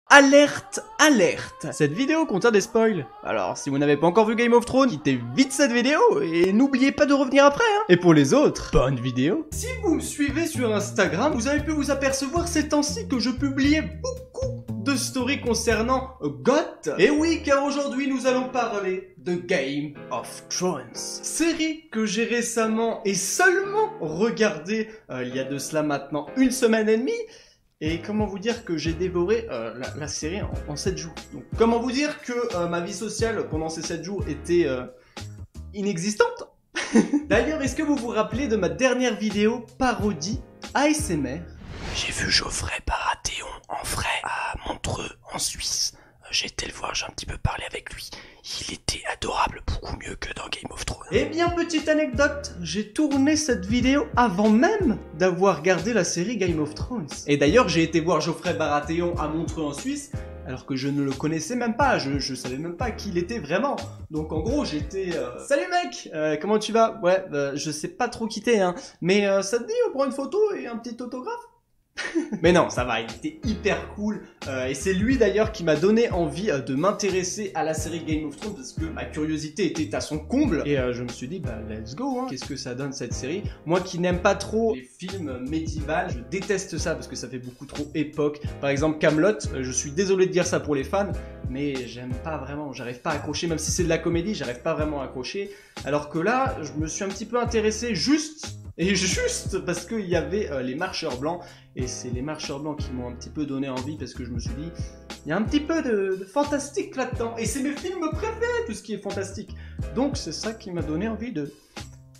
Alerte, alerte! Cette vidéo contient des spoils. Alors, si vous n'avez pas encore vu Game of Thrones, quittez vite cette vidéo et n'oubliez pas de revenir après, hein. Et pour les autres, bonne vidéo. Si vous me suivez sur Instagram, vous avez pu vous apercevoir ces temps-ci que je publiais beaucoup de stories concernant GOT. Et oui, car aujourd'hui nous allons parler de Game of Thrones. Série que j'ai récemment et seulement regardée il y a de cela maintenant une semaine et demie. Et comment vous dire que j'ai dévoré la série en 7 jours. Donc, comment vous dire que ma vie sociale pendant ces 7 jours était inexistante. D'ailleurs, est-ce que vous vous rappelez de ma dernière vidéo parodie ASMR? J'ai vu Geoffrey Baratheon en vrai à Montreux en Suisse. J'ai été le voir, j'ai un petit peu parlé avec lui. Il était adorable, beaucoup mieux que dans Game of Thrones. Eh bien, petite anecdote, j'ai tourné cette vidéo avant même d'avoir regardé la série Game of Thrones. Et d'ailleurs, j'ai été voir Geoffrey Baratheon à Montreux en Suisse, alors que je ne le connaissais même pas, je savais même pas qui il était vraiment. Donc en gros, j'étais... Salut mec, comment tu vas? Ouais, je sais pas trop qui t'es, hein, mais ça te dit, on prend une photo et un petit autographe? Mais non, ça va, il était hyper cool et c'est lui d'ailleurs qui m'a donné envie de m'intéresser à la série Game of Thrones parce que ma curiosité était à son comble et je me suis dit bah let's go, hein. Qu'est-ce que ça donne cette série? Moi qui n'aime pas trop les films médiévals, je déteste ça parce que ça fait beaucoup trop époque. Par exemple Kaamelott, je suis désolé de dire ça pour les fans, mais j'aime pas vraiment, j'arrive pas à accrocher, même si c'est de la comédie, j'arrive pas vraiment à accrocher. Alors que là, je me suis un petit peu intéressé juste parce qu'il y avait les marcheurs blancs, et c'est les marcheurs blancs qui m'ont un petit peu donné envie parce que je me suis dit, il y a un petit peu de fantastique là-dedans, et c'est mes films préférés, tout ce qui est fantastique. Donc c'est ça qui m'a donné envie de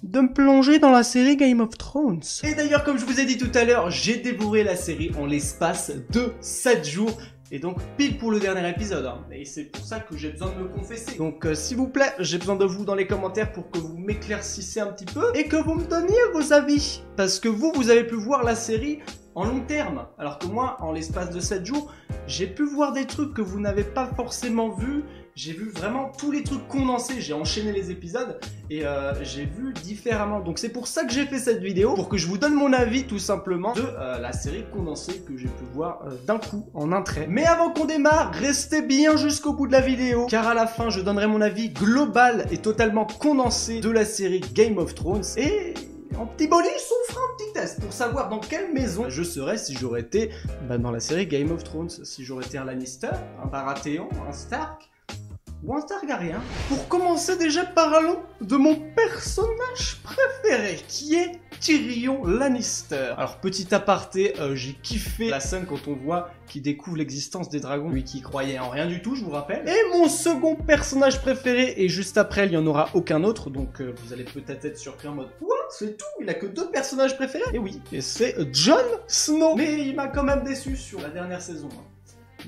me plonger dans la série Game of Thrones. Et d'ailleurs, comme je vous ai dit tout à l'heure, j'ai dévoré la série en l'espace de 7 jours. Et donc pile pour le dernier épisode, hein. Et c'est pour ça que j'ai besoin de me confesser. Donc s'il vous plaît, j'ai besoin de vous dans les commentaires pour que vous m'éclaircissiez un petit peu et que vous me donniez vos avis. Parce que vous avez pu voir la série en long terme. Alors que moi, en l'espace de 7 jours, j'ai pu voir des trucs que vous n'avez pas forcément vus. J'ai vu vraiment tous les trucs condensés, j'ai enchaîné les épisodes et j'ai vu différemment. Donc c'est pour ça que j'ai fait cette vidéo, pour que je vous donne mon avis tout simplement de la série condensée que j'ai pu voir d'un coup, en un trait. Mais avant qu'on démarre, restez bien jusqu'au bout de la vidéo, car à la fin je donnerai mon avis global et totalement condensé de la série Game of Thrones. Et en petit bonus, on fera un petit test pour savoir dans quelle maison je serais si j'aurais été dans la série Game of Thrones. Si j'aurais été un Lannister, un Baratheon, un Stark ou un Targaryen. Pour commencer, déjà parlons de mon personnage préféré, qui est Tyrion Lannister. Alors petit aparté, j'ai kiffé la scène quand on voit qu'il découvre l'existence des dragons, lui qui croyait en rien du tout, je vous rappelle. Et mon second personnage préféré, et juste après il n'y en aura aucun autre, donc vous allez peut-être être surpris en mode quoi, c'est tout, il a que 2 personnages préférés. Et oui, et c'est Jon Snow. Mais il m'a quand même déçu sur la dernière saison, hein.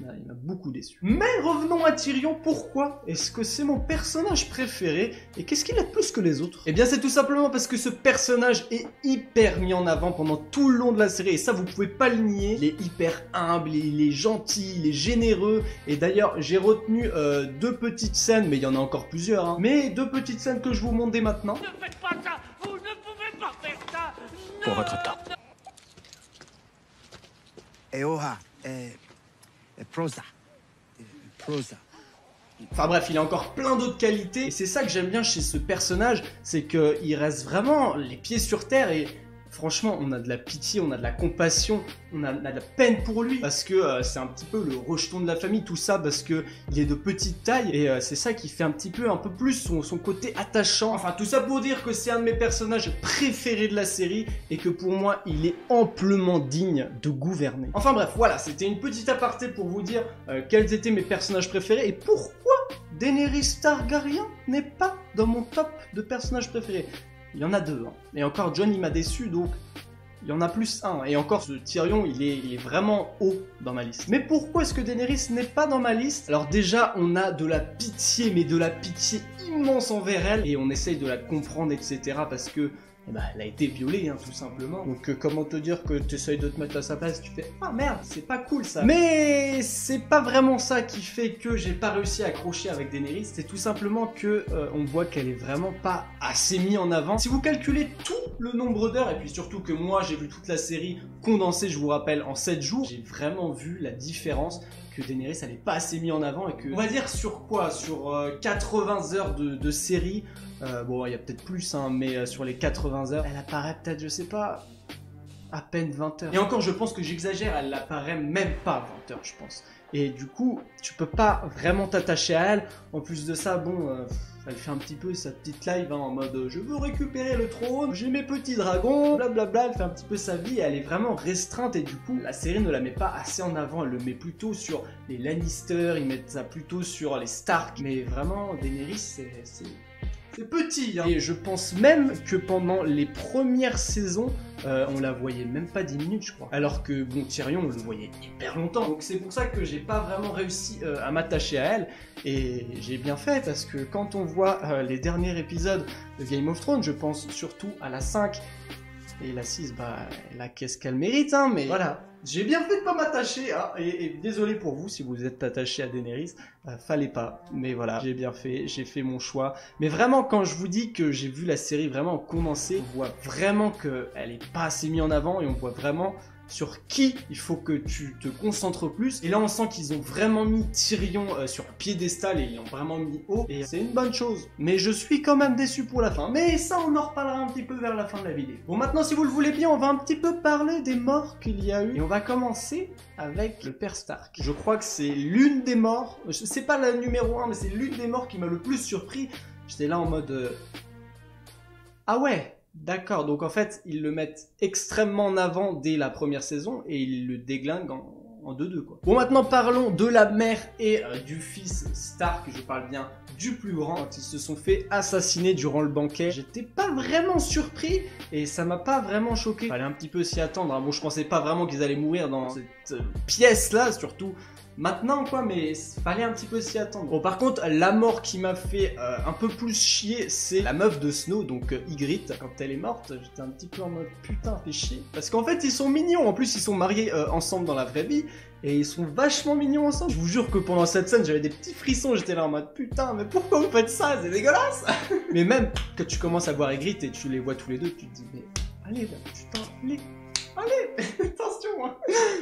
Il m'a beaucoup déçu. Mais revenons à Tyrion, pourquoi est-ce que c'est mon personnage préféré et qu'est-ce qu'il a de plus que les autres? Eh bien c'est tout simplement parce que ce personnage est hyper mis en avant pendant tout le long de la série et ça vous pouvez pas le nier. Il est hyper humble, il est gentil, il est généreux et d'ailleurs j'ai retenu 2 petites scènes, mais il y en a encore plusieurs, hein. Mais 2 petites scènes que je vous montre dès maintenant. Ne faites pas ça! Vous ne pouvez pas faire ça! Non! Pour votre temps. Eoha, prosa. Enfin bref, il a encore plein d'autres qualités et c'est ça que j'aime bien chez ce personnage, c'est qu'il reste vraiment les pieds sur terre et franchement on a de la pitié, on a de la compassion, on a de la peine pour lui parce que c'est un petit peu le rejeton de la famille, tout ça parce que il est de petite taille et c'est ça qui fait un peu plus son côté attachant. Enfin tout ça pour dire que c'est un de mes personnages préférés de la série et que pour moi il est amplement digne de gouverner. Enfin bref, voilà, c'était une petite aparté pour vous dire quels étaient mes personnages préférés et pourquoi Daenerys Targaryen n'est pas dans mon top de personnages préférés. Il y en a 2, hein. Et encore Jon il m'a déçu, donc il y en a plus un. Et encore ce Tyrion il est vraiment haut dans ma liste. Mais pourquoi est-ce que Daenerys n'est pas dans ma liste? Alors déjà on a de la pitié, mais de la pitié immense envers elle. Et on essaye de la comprendre, etc. Parce que elle a été violée, hein, tout simplement. Donc comment te dire que tu essayes de te mettre à sa place, tu fais ah merde, c'est pas cool ça. Mais c'est pas vraiment ça qui fait que j'ai pas réussi à accrocher avec Daenerys, c'est tout simplement que on voit qu'elle est vraiment pas assez mise en avant. Si vous calculez tout le nombre d'heures, et puis surtout que moi j'ai vu toute la série condensée, je vous rappelle, en 7 jours, j'ai vraiment vu la différence que Daenerys elle est pas assez mise en avant et que... On va dire sur quoi? Sur 80 heures de série, bon il y a peut-être plus hein, mais sur les 80 heures, elle apparaît peut-être, je sais pas, à peine 20 heures. Et encore je pense que j'exagère, elle apparaît même pas à 20 heures je pense. Et du coup, tu peux pas vraiment t'attacher à elle. En plus de ça, bon, elle fait un petit peu sa petite live hein, en mode je veux récupérer le trône, j'ai mes petits dragons, blablabla. Elle fait un petit peu sa vie et elle est vraiment restreinte. Et du coup, la série ne la met pas assez en avant. Elle le met plutôt sur les Lannister, ils mettent ça plutôt sur les Stark. Mais vraiment, Daenerys, c'est petit, hein. Et je pense même que pendant les premières saisons, on la voyait même pas 10 minutes, je crois. Alors que, bon, Tyrion, on le voyait hyper longtemps. Donc c'est pour ça que j'ai pas vraiment réussi à m'attacher à elle. Et j'ai bien fait, parce que quand on voit les derniers épisodes de Game of Thrones, je pense surtout à la 5 et la 6, bah, là, qu'est-ce qu'elle mérite, hein, mais voilà. J'ai bien fait de pas m'attacher, hein, et désolé pour vous si vous êtes attaché à Daenerys, fallait pas, mais voilà, j'ai bien fait, j'ai fait mon choix. Mais vraiment, quand je vous dis que j'ai vu la série vraiment commencer, on voit vraiment qu'elle est pas assez mise en avant, et on voit vraiment sur qui il faut que tu te concentres plus. Et là, on sent qu'ils ont vraiment mis Tyrion sur un piédestal et ils l'ont vraiment mis haut. Et c'est une bonne chose. Mais je suis quand même déçu pour la fin. Mais ça, on en reparlera un petit peu vers la fin de la vidéo. Bon, maintenant, si vous le voulez bien, on va un petit peu parler des morts qu'il y a eu. Et on va commencer avec le père Stark. Je crois que c'est l'une des morts, c'est pas la numéro 1, mais c'est l'une des morts qui m'a le plus surpris. J'étais là en mode... Ah ouais! D'accord, donc en fait, ils le mettent extrêmement en avant dès la première saison et ils le déglinguent en 2-2 quoi. Bon, maintenant parlons de la mère et du fils Stark, je parle bien du plus grand, quand ils se sont fait assassiner durant le banquet. J'étais pas vraiment surpris et ça m'a pas vraiment choqué. Fallait un petit peu s'y attendre, hein. Bon, je pensais pas vraiment qu'ils allaient mourir dans cette pièce là, surtout maintenant quoi, mais fallait un petit peu s'y attendre. Bon, par contre, la mort qui m'a fait un peu plus chier, c'est la meuf de Snow, donc Ygritte. Quand elle est morte, j'étais un petit peu en mode putain, fait chier. Parce qu'en fait, ils sont mignons. En plus, ils sont mariés ensemble dans la vraie vie. Et ils sont vachement mignons ensemble. Je vous jure que pendant cette scène, j'avais des petits frissons. J'étais là en mode putain, mais pourquoi vous faites ça? C'est dégueulasse. Mais même quand tu commences à voir Ygritte et tu les vois tous les deux, tu te dis mais allez là, putain, allez, attention, hein.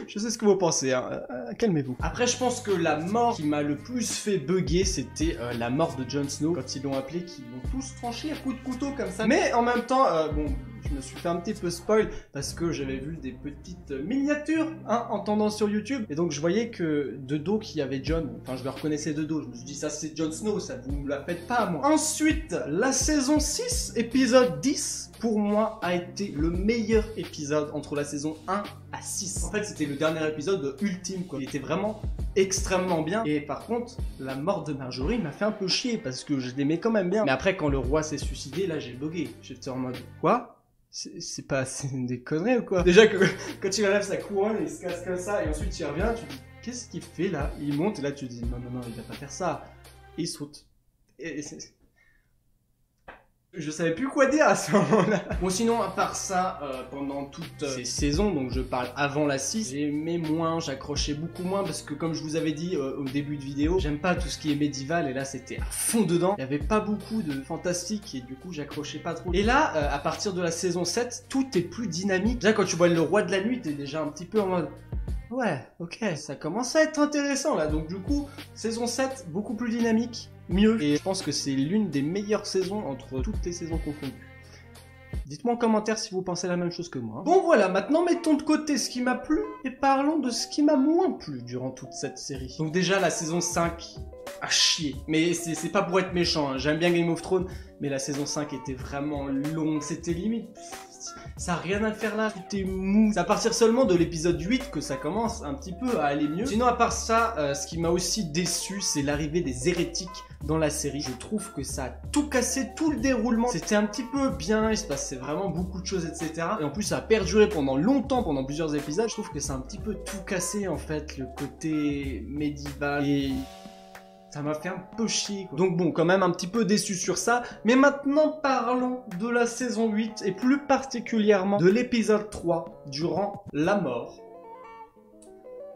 Je sais ce que vous pensez, hein. Calmez-vous. Après, je pense que la mort qui m'a le plus fait bugger, c'était la mort de Jon Snow. Quand ils l'ont appelé, qu'ils l'ont tous tranché à coups de couteau comme ça. Mais en même temps, bon, je me suis fait un petit peu spoil parce que j'avais vu des petites miniatures hein, en tendance sur YouTube. Et donc, je voyais que de dos qu'il y avait Jon. Enfin, je le reconnaissais de dos. Je me suis dit, ça c'est Jon Snow, ça vous me la faites pas à moi. Ensuite, la saison 6, épisode 10. Pour moi, a été le meilleur épisode entre la saison 1 à 6. En fait, c'était le dernier épisode ultime, quoi. Il était vraiment extrêmement bien. Et par contre, la mort de Marjorie m'a fait un peu chier parce que je l'aimais quand même bien. Mais après, quand le roi s'est suicidé, là, j'ai bugué. J'étais en mode, quoi? C'est pas des conneries ou quoi? Déjà que quand il enlève sa couronne, il se casse comme ça et ensuite il revient, tu te dis, qu'est-ce qu'il fait là? Il monte et là, tu te dis, non, il va pas faire ça. Et il saute. Je savais plus quoi dire à ce moment-là. Bon, sinon, à part ça, pendant toutes ces saisons, donc je parle avant la 6, j'aimais moins, j'accrochais beaucoup moins parce que comme je vous avais dit au début de vidéo, j'aime pas tout ce qui est médiéval et là c'était à fond dedans. Il y avait pas beaucoup de fantastique et du coup j'accrochais pas trop. Et là, à partir de la saison 7, tout est plus dynamique. Déjà quand tu vois le roi de la nuit, t'es déjà un petit peu en mode... Ouais, ok, ça commence à être intéressant là. Donc du coup, saison 7, beaucoup plus dynamique, mieux. Et je pense que c'est l'une des meilleures saisons entre toutes les saisons confondues. Dites-moi en commentaire si vous pensez la même chose que moi. Bon voilà, maintenant mettons de côté ce qui m'a plu et parlons de ce qui m'a moins plu durant toute cette série. Donc déjà la saison 5, à chier. Mais c'est pas pour être méchant, hein. J'aime bien Game of Thrones, mais la saison 5 était vraiment longue, c'était limite... Ça n'a rien à faire là, tout est mou. C'est à partir seulement de l'épisode 8 que ça commence un petit peu à aller mieux. Sinon à part ça, ce qui m'a aussi déçu, c'est l'arrivée des hérétiques dans la série. Je trouve que ça a tout cassé, tout le déroulement. C'était un petit peu bien, il se passait vraiment beaucoup de choses, etc. Et en plus ça a perduré pendant longtemps, pendant plusieurs épisodes. Je trouve que ça a un petit peu tout cassé en fait, le côté médiéval et... Ça m'a fait un peu chier, quoi. Donc bon, quand même un petit peu déçu sur ça. Mais maintenant, parlons de la saison 8 et plus particulièrement de l'épisode 3, durant la mort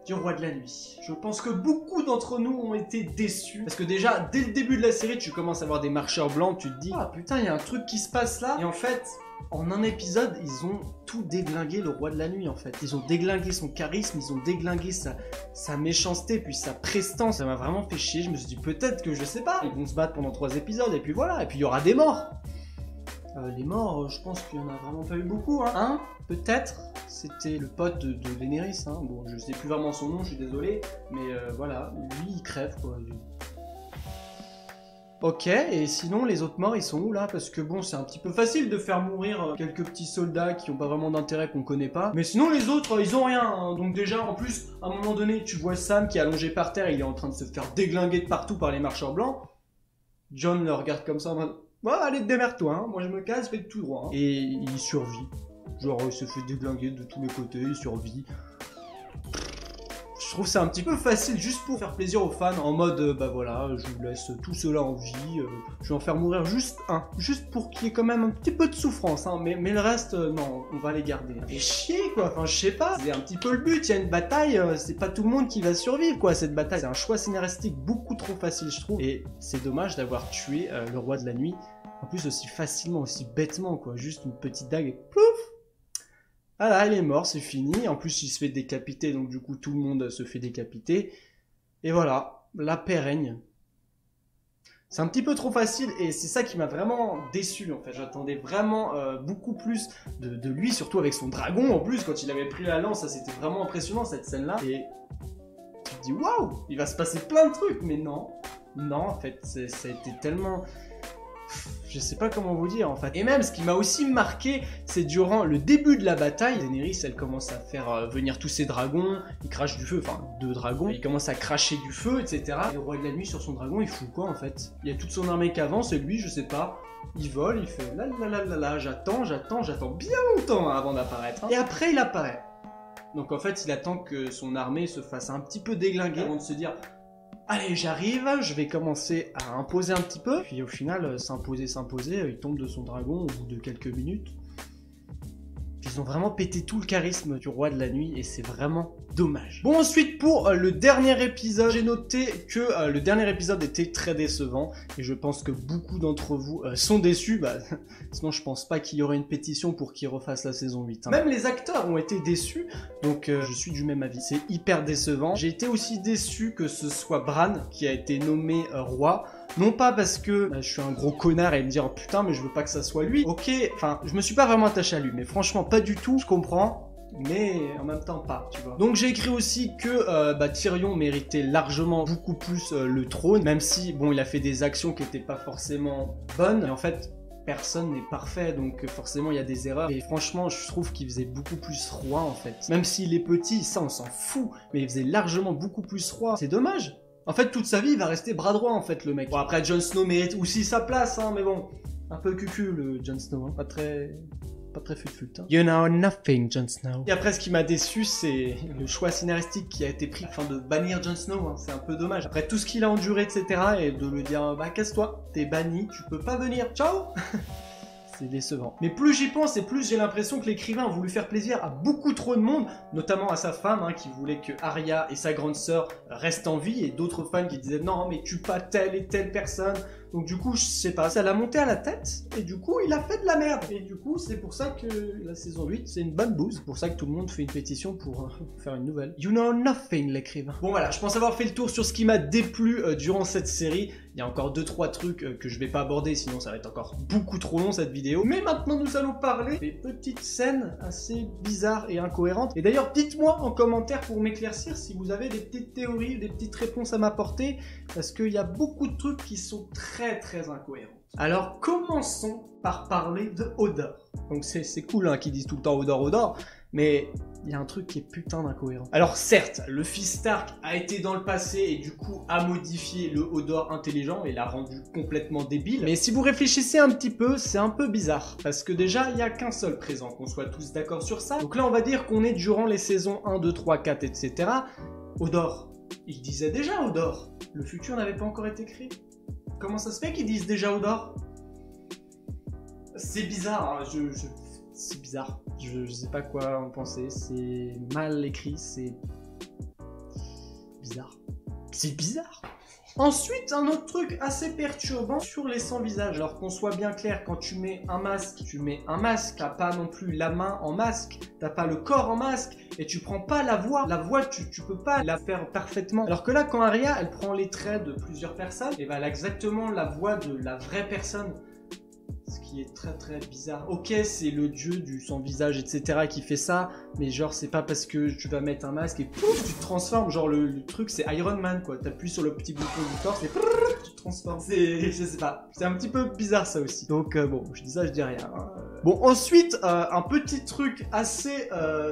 du roi de la nuit. Je pense que beaucoup d'entre nous ont été déçus. Parce que déjà, dès le début de la série, tu commences à voir des marcheurs blancs, tu te dis « Ah putain, il y a un truc qui se passe là !» Et en fait... En un épisode, ils ont tout déglingué, le roi de la nuit, en fait. Ils ont déglingué son charisme, ils ont déglingué sa méchanceté, puis sa prestance. Ça m'a vraiment fait chier. Je me suis dit, peut-être que, je sais pas, ils vont se battre pendant 3 épisodes, et puis voilà. Et puis il y aura des morts. Les morts, je pense qu'il y en a vraiment pas eu beaucoup, hein. Un, peut-être, c'était le pote de Daenerys, hein. Bon, je sais plus vraiment son nom, je suis désolé. Mais voilà, lui, il crève, quoi. Ok, et sinon les autres morts ils sont où là? Parce que bon, c'est un petit peu facile de faire mourir quelques petits soldats qui ont pas vraiment d'intérêt, qu'on connaît pas. Mais sinon les autres, ils ont rien, hein. Donc déjà, en plus, à un moment donné, tu vois Sam qui est allongé par terre, il est en train de se faire déglinguer de partout par les marcheurs blancs. John le regarde comme ça en mode, ouais, allez, démerde-toi, hein. Moi je me casse, fais tout droit, hein. Et il survit. Genre, il se fait déglinguer de tous les côtés, il survit. Je trouve c'est un petit peu facile juste pour faire plaisir aux fans, en mode bah voilà, je vous laisse tout cela en vie, je vais en faire mourir juste un, juste pour qu'il y ait quand même un petit peu de souffrance, hein, mais le reste, non, on va les garder. Et chier quoi, enfin je sais pas, c'est un petit peu le but, il y a une bataille, c'est pas tout le monde qui va survivre quoi, cette bataille, c'est un choix scénaristique beaucoup trop facile je trouve, et c'est dommage d'avoir tué le roi de la nuit, en plus aussi facilement, aussi bêtement quoi, juste une petite dague et plouf. Ah là, il est mort, c'est fini. En plus, il se fait décapiter, donc du coup, tout le monde se fait décapiter. Et voilà, la paix règne. C'est un petit peu trop facile, et c'est ça qui m'a vraiment déçu, en fait. J'attendais vraiment beaucoup plus de lui, surtout avec son dragon, en plus, quand il avait pris la lance, ça c'était vraiment impressionnant, cette scène-là. Et tu te dis, waouh, il va se passer plein de trucs, mais non. Non, en fait, ça a été tellement... Je sais pas comment vous dire en fait. Et même ce qui m'a aussi marqué, c'est durant le début de la bataille, Daenerys elle commence à faire venir tous ses dragons, il crache du feu, enfin 2 dragons, il commence à cracher du feu, etc. Et le roi de la nuit sur son dragon, il fout quoi en fait? Il y a toute son armée qui avance et lui, je sais pas, il vole, il fait là là là là là, j'attends bien longtemps avant d'apparaître. Hein. Et après il apparaît. Donc en fait il attend que son armée se fasse un petit peu déglinguer avant de se dire... Allez, j'arrive, je vais commencer à imposer un petit peu. Puis au final, s'imposer, il tombe de son dragon au bout de quelques minutes. Puis ils ont vraiment pété tout le charisme du roi de la nuit et c'est vraiment dommage. Bon, ensuite pour le dernier épisode, j'ai noté que le dernier épisode était très décevant et je pense que beaucoup d'entre vous sont déçus. Bah, sinon je pense pas qu'il y aurait une pétition pour qu'ils refassent la saison 8. Hein. Même les acteurs ont été déçus, donc je suis du même avis. C'est hyper décevant. J'ai été aussi déçu que ce soit Bran qui a été nommé roi. Non pas parce que je suis un gros connard et me dire oh, putain mais je veux pas que ça soit lui. Ok, enfin je me suis pas vraiment attaché à lui, mais franchement pas du tout, je comprends. Mais en même temps pas, tu vois. Donc j'ai écrit aussi que Tyrion méritait largement beaucoup plus le trône, même si bon il a fait des actions qui étaient pas forcément bonnes. Et en fait personne n'est parfait, donc forcément il y a des erreurs. Et franchement je trouve qu'il faisait beaucoup plus roi en fait. Même s'il est petit, ça on s'en fout, mais il faisait largement beaucoup plus roi. C'est dommage. En fait, toute sa vie, il va rester bras droit, en fait, le mec. Bon, après, Jon Snow mérite aussi sa place, hein, mais bon, un peu cucu, le Jon Snow, hein, pas très fut-fut, hein. You know nothing, Jon Snow. Et après, ce qui m'a déçu, c'est le choix scénaristique qui a été pris afin de bannir Jon Snow, hein. C'est un peu dommage. Après tout ce qu'il a enduré, etc., et de lui dire, bah, casse-toi, t'es banni, tu peux pas venir, ciao. C'est décevant. Mais plus j'y pense et plus j'ai l'impression que l'écrivain a voulu faire plaisir à beaucoup trop de monde, notamment à sa femme hein, qui voulait que Arya et sa grande sœur restent en vie et d'autres fans qui disaient non mais tue pas telle et telle personne. Donc du coup je sais pas, ça l'a monté à la tête et du coup il a fait de la merde. Et du coup c'est pour ça que la saison 8 c'est une bonne bouse. C'est pour ça que tout le monde fait une pétition pour faire une nouvelle. You know nothing l'écrivain. Bon voilà, je pense avoir fait le tour sur ce qui m'a déplu durant cette série. Il y a encore 2-3 trucs que je vais pas aborder, sinon ça va être encore beaucoup trop long cette vidéo. Mais maintenant nous allons parler des petites scènes assez bizarres et incohérentes. Et d'ailleurs dites-moi en commentaire pour m'éclaircir si vous avez des petites théories, des petites réponses à m'apporter. Parce qu'il y a beaucoup de trucs qui sont très incohérents. Alors commençons par parler de Hodor. Donc c'est cool hein, qu'ils disent tout le temps Hodor, mais il y a un truc qui est putain d'incohérent. Alors certes, le fils Stark a été dans le passé et du coup a modifié le Hodor intelligent et l'a rendu complètement débile. Mais si vous réfléchissez un petit peu, c'est un peu bizarre. Parce que déjà, il n'y a qu'un seul présent, qu'on soit tous d'accord sur ça. Donc là, on va dire qu'on est durant les saisons 1, 2, 3, 4, etc. Hodor, il disait déjà Hodor. Le futur n'avait pas encore été créé. Comment ça se fait qu'ils disent déjà Hodor? C'est bizarre, hein, c'est bizarre. Je sais pas quoi en penser, c'est mal écrit, c'est bizarre. C'est bizarre. Ensuite, un autre truc assez perturbant sur les sans-visage. Alors qu'on soit bien clair, quand tu mets un masque, t'as pas non plus la main en masque, t'as pas le corps en masque, et tu prends pas la voix. La voix, tu peux pas la faire parfaitement. Alors que là, quand Arya, elle prend les traits de plusieurs personnes, et ben elle a exactement la voix de la vraie personne. Ce qui est très très bizarre. Ok, c'est le dieu du sans-visage, etc. qui fait ça, mais genre c'est pas parce que tu vas mettre un masque et pouf, tu te transformes. Genre le truc c'est Iron Man quoi. T'appuies sur le petit bouton du torse et tu te transformes. Je sais pas. C'est un petit peu bizarre ça aussi. Donc bon, je dis ça, je dis rien. Hein. Bon, ensuite, un petit truc assez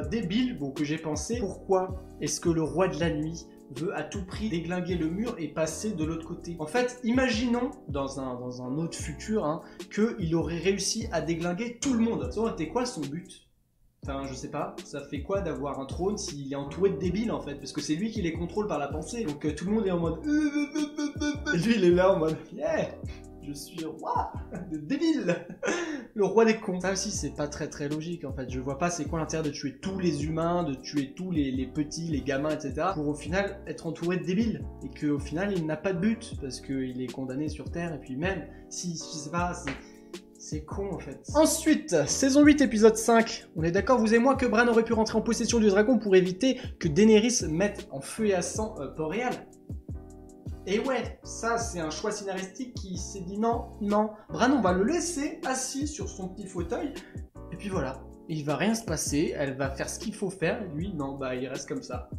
débile bon, que j'ai pensé. Pourquoi est-ce que le roi de la nuit veut à tout prix déglinguer le mur et passer de l'autre côté? En fait, imaginons dans un autre futur hein, qu'il aurait réussi à déglinguer tout le monde. Ça aurait été quoi son but? Enfin, je sais pas, ça fait quoi d'avoir un trône s'il est entouré de débiles en fait? Parce que c'est lui qui les contrôle par la pensée. Donc tout le monde est en mode... Et lui il est là en mode... Yeah, je suis roi de débile, le roi des cons. Ça aussi c'est pas très très logique en fait. Je vois pas c'est quoi l'intérêt de tuer tous les humains, de tuer tous les petits, les gamins, etc. Pour au final être entouré de débiles. Et qu'au final il n'a pas de but parce qu'il est condamné sur Terre. Et puis même si, je sais pas, c'est con en fait. Ensuite, saison 8 épisode 5. On est d'accord vous et moi que Bran aurait pu rentrer en possession du dragon pour éviter que Daenerys mette en feu et à sang Port-Réal. Et ouais, ça c'est un choix scénaristique qui s'est dit non, Bran on va le laisser assis sur son petit fauteuil, et puis voilà, il va rien se passer, elle va faire ce qu'il faut faire, et lui non, bah il reste comme ça.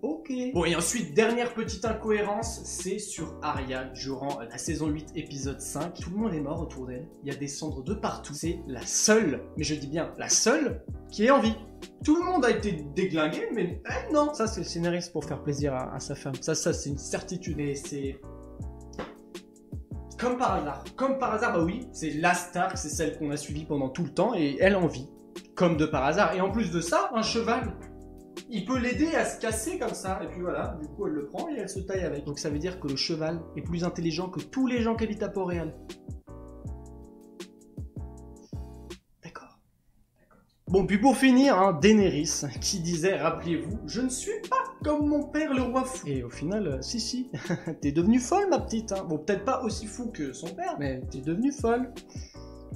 Ok. Bon et ensuite, dernière petite incohérence, c'est sur Arya durant la saison 8 épisode 5. Tout le monde est mort autour d'elle, il y a des cendres de partout, c'est la seule, mais je dis bien la seule, qui est en vie. Tout le monde a été déglingué, mais elle, non. Ça, c'est le scénariste pour faire plaisir à sa femme. Ça c'est une certitude. Et c'est... Comme par hasard. Comme par hasard, bah oui, c'est la Stark, c'est celle qu'on a suivie pendant tout le temps, et elle en vit. Comme de par hasard. Et en plus de ça, un cheval, il peut l'aider à se casser comme ça. Et puis voilà, du coup, elle le prend et elle se taille avec. Donc ça veut dire que le cheval est plus intelligent que tous les gens qui habitent à Port-Réal. Bon, puis pour finir, hein, Daenerys, qui disait, rappelez-vous, je ne suis pas comme mon père le roi fou. Et au final, si, t'es devenue folle ma petite. Hein. Bon, peut-être pas aussi fou que son père, mais t'es devenue folle.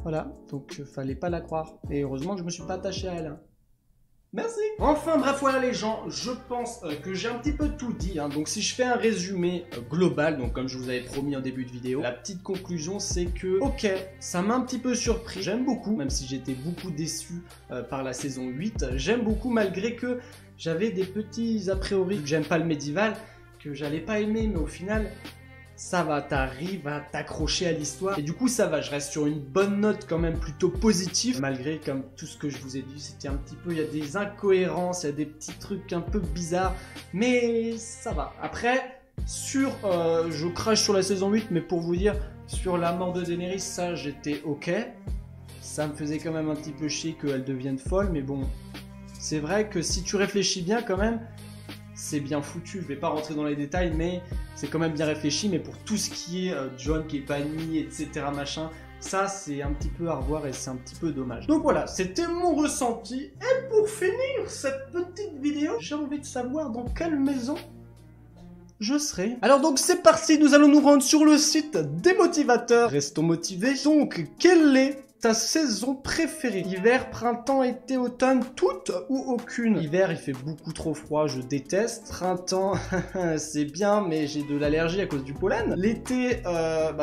Voilà, donc fallait pas la croire. Et heureusement que je me suis pas attaché à elle. Hein. Merci. Enfin bref voilà les gens, je pense que j'ai un petit peu tout dit, hein. Donc si je fais un résumé global, donc comme je vous avais promis en début de vidéo, la petite conclusion c'est que, ok, ça m'a un petit peu surpris, j'aime beaucoup, même si j'étais beaucoup déçu par la saison 8, j'aime beaucoup malgré que j'avais des petits a priori, que j'aime pas le médiéval, que j'allais pas aimer, mais au final... ça va, t'arrives à t'accrocher à l'histoire. Et du coup, ça va, je reste sur une bonne note quand même plutôt positive. Malgré, comme tout ce que je vous ai dit, c'était un petit peu, il y a des incohérences, il y a des petits trucs un peu bizarres. Mais ça va. Après, je crache sur la saison 8, mais pour vous dire, sur la mort de Daenerys, ça, j'étais ok. Ça me faisait quand même un petit peu chier qu'elle devienne folle, mais bon, c'est vrai que si tu réfléchis bien quand même, c'est bien foutu, je vais pas rentrer dans les détails, mais c'est quand même bien réfléchi, mais pour tout ce qui est Jon qui est banni, etc. machin, ça c'est un petit peu à revoir et c'est un petit peu dommage. Donc voilà, c'était mon ressenti, et pour finir cette petite vidéo, j'ai envie de savoir dans quelle maison je serai. Alors donc c'est parti, nous allons nous rendre sur le site des motivateurs. Restons motivés. Donc, quelle est ta saison préférée? Hiver, printemps, été, automne, toutes ou aucune? Hiver, il fait beaucoup trop froid, je déteste. Printemps, c'est bien, mais j'ai de l'allergie à cause du pollen. L'été,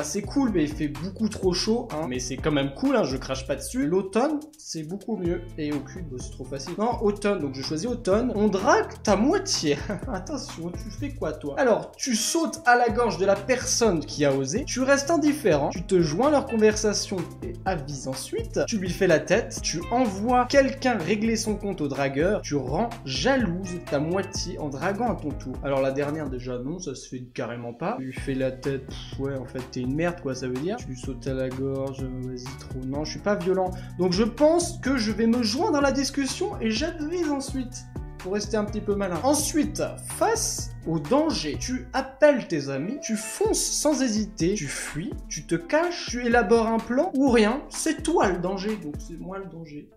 c'est cool, mais il fait beaucoup trop chaud, hein. Mais c'est quand même cool, hein, je crache pas dessus. L'automne, c'est beaucoup mieux. Et aucune, c'est trop facile. Non, automne, donc je choisis automne. On drague ta moitié. Attention, tu fais quoi, toi? Alors, tu sautes à la gorge de la personne qui a osé. Tu restes indifférent. Tu te joins à leur conversation et avises ensuite, tu lui fais la tête, tu envoies quelqu'un régler son compte au dragueur, tu rends jalouse ta moitié en draguant à ton tour. Alors la dernière déjà non, ça se fait carrément pas. Tu lui fais la tête, ouais en fait t'es une merde quoi ça veut dire. Tu lui sautes à la gorge, vas-y trop, non je suis pas violent. Donc je pense que je vais me joindre à la discussion et j'advise ensuite. Pour rester un petit peu malin. Ensuite, face au danger, tu appelles tes amis, tu fonces sans hésiter, tu fuis, tu te caches, tu élabores un plan ou rien, c'est toi le danger, donc c'est moi le danger.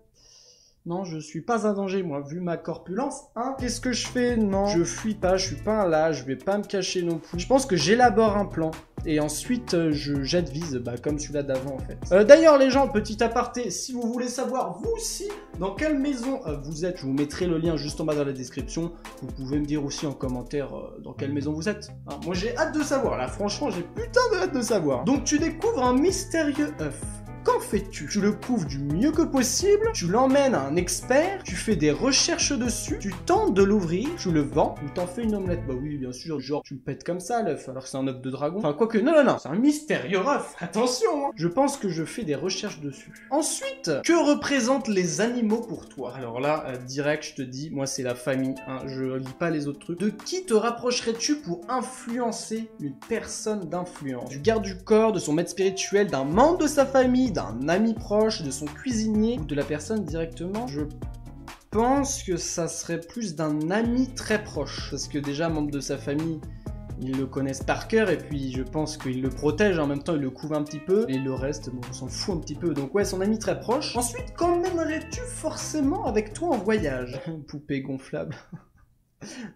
Non, je suis pas un danger, moi, vu ma corpulence, hein. Qu'est-ce que je fais? Non, je fuis pas, je suis pas un lâche, je vais pas me cacher non plus. Je pense que j'élabore un plan. Et ensuite, je j'advise, bah, comme celui-là d'avant, en fait. D'ailleurs, les gens, petit aparté, si vous voulez savoir, vous aussi, dans quelle maison vous êtes, je vous mettrai le lien juste en bas dans la description. Vous pouvez me dire aussi en commentaire dans quelle maison vous êtes. Hein, moi, j'ai hâte de savoir, là, franchement, j'ai putain de hâte de savoir. Donc, tu découvres un mystérieux œuf. Qu'en fais-tu? Tu le couvres du mieux que possible, tu l'emmènes à un expert, tu fais des recherches dessus, tu tentes de l'ouvrir, tu le vends ou t'en fais une omelette. Bah oui, bien sûr, genre tu le pètes comme ça l'œuf, alors que c'est un œuf de dragon. Enfin, quoique, non, c'est un mystérieux œuf, attention hein. Je pense que je fais des recherches dessus. Ensuite, que représentent les animaux pour toi? Alors là, direct, je te dis, moi c'est la famille, hein, je lis pas les autres trucs. De qui te rapprocherais-tu pour influencer une personne d'influence? Du garde du corps, de son maître spirituel, d'un membre de sa famille, d'un ami proche, de son cuisinier ou de la personne directement? Je pense que ça serait plus d'un ami très proche, parce que déjà membre de sa famille, ils le connaissent par cœur et puis je pense qu'il le protège, en même temps il le couvre un petit peu et le reste, bon, on s'en fout un petit peu. Donc ouais, son ami très proche. Ensuite, qu'emmènerais-tu forcément avec toi en voyage? Poupée gonflable.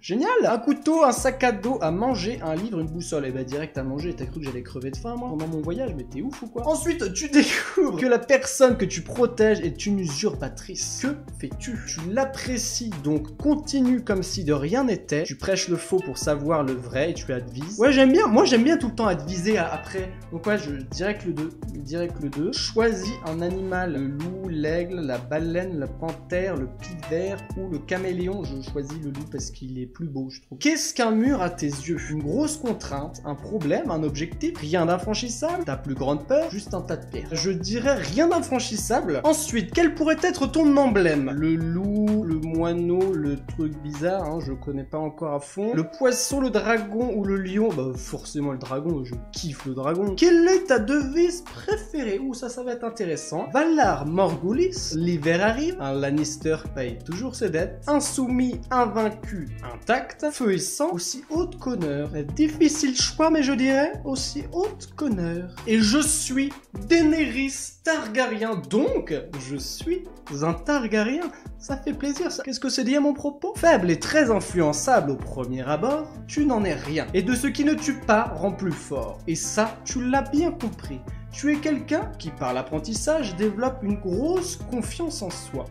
Génial! Un couteau, un sac à dos, à manger, un livre, une boussole. Et bah direct à manger, t'as cru que j'allais crever de faim moi pendant mon voyage, mais t'es ouf ou quoi? Ensuite, tu découvres que la personne que tu protèges est une usurpatrice. Que fais-tu? Tu l'apprécies, donc continue comme si de rien n'était. Tu prêches le faux pour savoir le vrai et tu advises. Ouais, j'aime bien, moi j'aime bien tout le temps adviser après. Donc ouais, je direct le 2. Direct le 2. Choisis un animal, le loup, l'aigle, la baleine, la panthère, le pivert ou le caméléon. Je choisis le loup parce qu'il est plus beau, je trouve. Qu'est-ce qu'un mur à tes yeux? Une grosse contrainte, un problème, un objectif, rien d'infranchissable, ta plus grande peur, juste un tas de pierres. Je dirais rien d'infranchissable. Ensuite, quel pourrait être ton emblème? Le loup, le moineau, le truc bizarre, hein, je connais pas encore à fond. Le poisson, le dragon ou le lion? Bah forcément le dragon, je kiffe le dragon. Quelle est ta devise préférée? Ouh, ça va être intéressant. Valar Morghulis, l'hiver arrive, un Lannister paye toujours ses dettes, insoumis, invaincu, intact, feu et sang, aussi haute qu'honneur. Difficile choix, mais je dirais aussi haute qu'honneur. Et je suis Daenerys Targaryen, donc je suis un Targaryen. Ça fait plaisir ça. Qu'est-ce que c'est dit à mon propos? Faible et très influençable au premier abord, tu n'en es rien. Et de ce qui ne tue pas rend plus fort. Et ça, tu l'as bien compris. Tu es quelqu'un qui, par l'apprentissage, développe une grosse confiance en soi.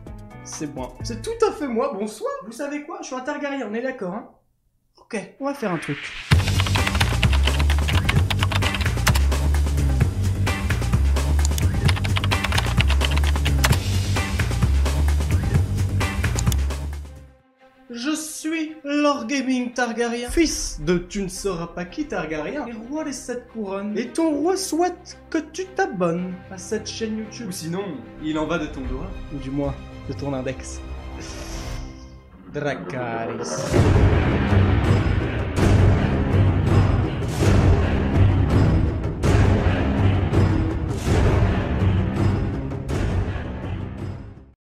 C'est moi. C'est tout à fait moi. Bonsoir. Vous savez quoi? Je suis un Targaryen, on est d'accord, hein? Ok, on va faire un truc. Je suis Lord Gaming Targaryen, fils de tu ne sauras pas qui Targaryen, et roi des 7 couronnes. Et ton roi souhaite que tu t'abonnes à cette chaîne YouTube. Ou sinon, il en va de ton doigt. Ou du moins, de ton index. Dracarys.